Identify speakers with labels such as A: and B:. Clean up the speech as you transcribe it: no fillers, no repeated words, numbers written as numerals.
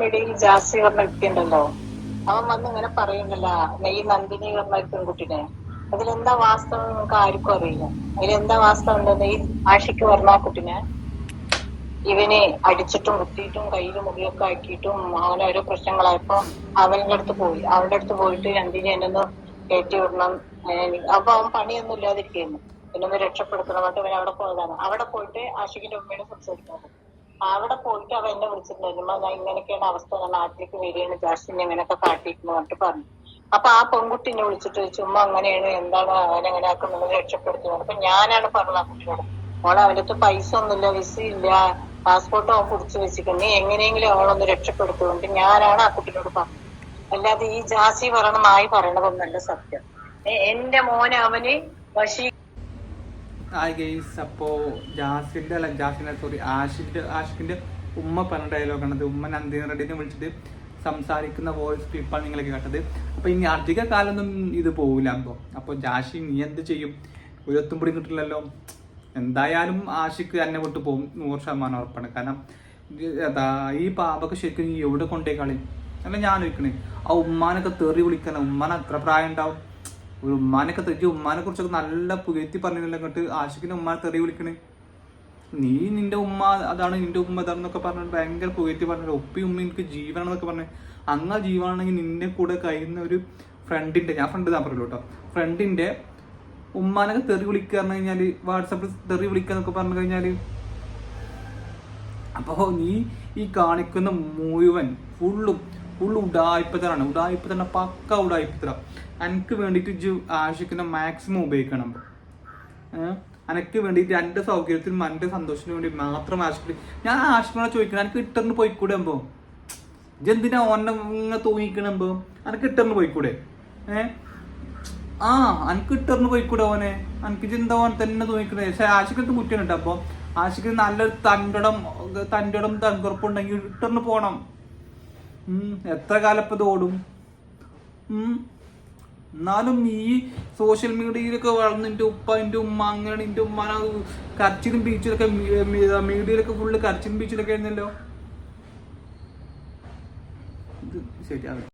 A: ഇടയിൽ ജാസി പറഞ്ഞ വ്യക്തിയുണ്ടല്ലോ, അവൻ വന്ന് ഇങ്ങനെ പറയുന്നല്ല ഈ നന്ദിനി പറഞ്ഞ പെൺകുട്ടിനെ, അതിലെന്താ വാസ്തവം നമുക്ക് ആർക്കും അറിയില്ല. അതിലെന്താ വാസ്തവം ഉണ്ടെന്ന് ഈ ആഷിക്ക് പറഞ്ഞ ആ കുട്ടിനെ ഇവന് അടിച്ചിട്ടും കുത്തിയിട്ടും കയ്യിലും മുറിയൊക്കെ ആക്കിയിട്ടും അങ്ങനെ ഓരോ പ്രശ്നങ്ങളായപ്പോ അവളുടെ അടുത്ത് പോയിട്ട് നന്ദിനി എന്നൊന്ന് കയറ്റി വിടണം. അപ്പൊ അവൻ പണിയൊന്നും ഇല്ലാതിരിക്കുന്നു, എന്നൊന്ന് രക്ഷപ്പെടുത്തണം എന്നിട്ട് അവൻ അവിടെ പോയതാണ്. അവിടെ പോയിട്ട് ആഷിക്കിന്റെ ഉമ്മയോട് സംസാരിക്കുന്നത്. അവിടെ പോയിട്ട് അവൻ എന്നെ വിളിച്ചിട്ടുണ്ടായിരുന്നു, ഞാൻ ഇങ്ങനെയൊക്കെയാണ് അവസ്ഥ, ഞാൻ നാട്ടിലേക്ക് വരികയാണ്, ജാസ്മിനെ ഇങ്ങനെയൊക്കെ കാട്ടിയിരുന്നു എന്നിട്ട് പറഞ്ഞു. അപ്പൊ ആ പെൺകുട്ടിനെ വിളിച്ചിട്ട് ചുമ്മാ അങ്ങനെയാണ്, എന്താണ് അവനെങ്ങനെ ആക്കുന്നത്, രക്ഷപ്പെടുത്തുന്നത്. അപ്പൊ ഞാനാണ് പറഞ്ഞത് ആ കുട്ടിയോട്, മോളെ അവൻ്റെ അടുത്ത് പൈസ ഒന്നുമില്ല, വിസ ഇല്ല, പാസ്പോർട്ട് അവൻ പിടിച്ചു വെച്ചിട്ടുണ്ട്, നീ എങ്ങനെയെങ്കിലും അവളൊന്ന് രക്ഷപ്പെടുത്തുന്നുണ്ട്. ഞാനാണ് ആ കുട്ടിയോട് പറഞ്ഞത്. അല്ലാതെ ഈ ജാസി പറയണമായി പറയണതൊന്നല്ല സത്യം. എന്റെ മോനെ അവന്
B: ആഷിഖിന്റെ ഉമ്മ പറഞ്ഞ ഡയലോഗാണത്. ഉമ്മ നന്ദിനി റെഡ്ഡിനെ വിളിച്ചിട്ട് സംസാരിക്കുന്ന വോയിസ് ക്ലിപ്പാണ് നിങ്ങളൊക്കെ കേട്ടത്. അപ്പൊ ഇനി അധിക കാലൊന്നും ഇത് പോവില്ല. അപ്പൊ ജാഷി നീ എന്ത് ചെയ്യും? ഒരു ഒത്തും പിടി കിട്ടില്ലല്ലോ. എന്തായാലും ആഷിക്ക് എന്നെ വിട്ട് പോകും, 100% ഉറപ്പാണ്. കാരണം ഈ പാപൊക്കെ ശരിക്കും നീ എവിടെ കൊണ്ടേ കളി അല്ല ഞാൻ ചോദിക്കണേ. ആ ഉമ്മാനൊക്കെ തെറി വിളിക്കണം. ഉമ്മാൻ അത്ര പ്രായം ഉണ്ടാവും. ഒരു ഉമ്മാനൊക്കെ തെറ്റി ഉമ്മാനെ കുറിച്ചൊക്കെ നല്ല പുകഴ്ത്തി പറഞ്ഞില്ല, ഇങ്ങോട്ട് ആഷിക്കിന്റെ ഉമ്മാനെ തെറി വിളിക്കണേ. നീ നിന്റെ ഉമ്മ അതാണ്, നിന്റെ ഉമ്മ ഇതാണെന്നൊക്കെ പറഞ്ഞിട്ട് ഭയങ്കര പുകഴ്ത്തി പറഞ്ഞില്ല. ഉപ്പി ഉമ്മ എനിക്ക് ജീവനാണെന്നൊക്കെ പറഞ്ഞു. അങ്ങനെ ജീവനാണെങ്കിൽ നിന്റെ കൂടെ കഴിയുന്ന ഒരു ഫ്രണ്ടിന്റെ, ഞാൻ ഫ്രണ്ട് ഞാൻ പറയുള്ളൂ കേട്ടോ, ഫ്രണ്ടിന്റെ ഉമ്മാനൊക്കെ തെറി വിളിക്കുക പറഞ്ഞു കഴിഞ്ഞാല്, വാട്സാപ്പിൽ തെറി വിളിക്കുക എന്നൊക്കെ പറഞ്ഞു കഴിഞ്ഞാല്, അപ്പൊ നീ ഈ കാണിക്കുന്ന മുഴുവൻ ഫുള്ള് ഉടായ്പതരാണ്. ഉടായ്പതര, പക്ക ഉടായ്പതര. എനിക്ക് വേണ്ടിയിട്ട് ആഷിക്കിനെ മാക്സിമം ഉപയോഗിക്കണം. എനിക്ക് വേണ്ടിയിട്ട് എൻ്റെ സൗകര്യത്തിനും എൻ്റെ സന്തോഷത്തിനും വേണ്ടി മാത്രം ആഷിക്ക്. ഞാൻ ആഷിക്കിനോട് ചോദിക്കണം, എനിക്ക് ഇട്ടറിന് പോയിക്കൂടെ? ഇതെന്തിനാ ഓന്നെ തൂങ്ങിക്കണമ്പോ? എനിക്ക് ഇട്ടറിന് പോയിക്കൂടെ? എനിക്ക് ഇട്ടറിന് പോയിക്കൂടെ ഓനെ? എനിക്ക് ചിന്ത ഓൻ തന്നെ തൂങ്ങിക്കണേ. പക്ഷെ ആഷിക്ക് കുറ്റം ഉണ്ട്. അപ്പൊ ആഷിക്ക് നല്ലൊരു തൻ്റെ തങ്കുറപ്പുണ്ടെങ്കിൽ ഇട്ടറിന് പോണം. എത്ര കാലപ്പത് ഓടും? എന്നാലും ഈ സോഷ്യൽ മീഡിയയിലൊക്കെ വളർന്ന് എൻ്റെ ഉമ്മ അങ്ങനെ എൻ്റെ ഉമ്മാന കരച്ചിലും ബീച്ചിലൊക്കെ, മീഡിയയിലൊക്കെ ഫുള്ള് കരച്ചിലും ബീച്ചിലൊക്കെ ആയിരുന്നല്ലോ. ഇത് ശരിയാണ്.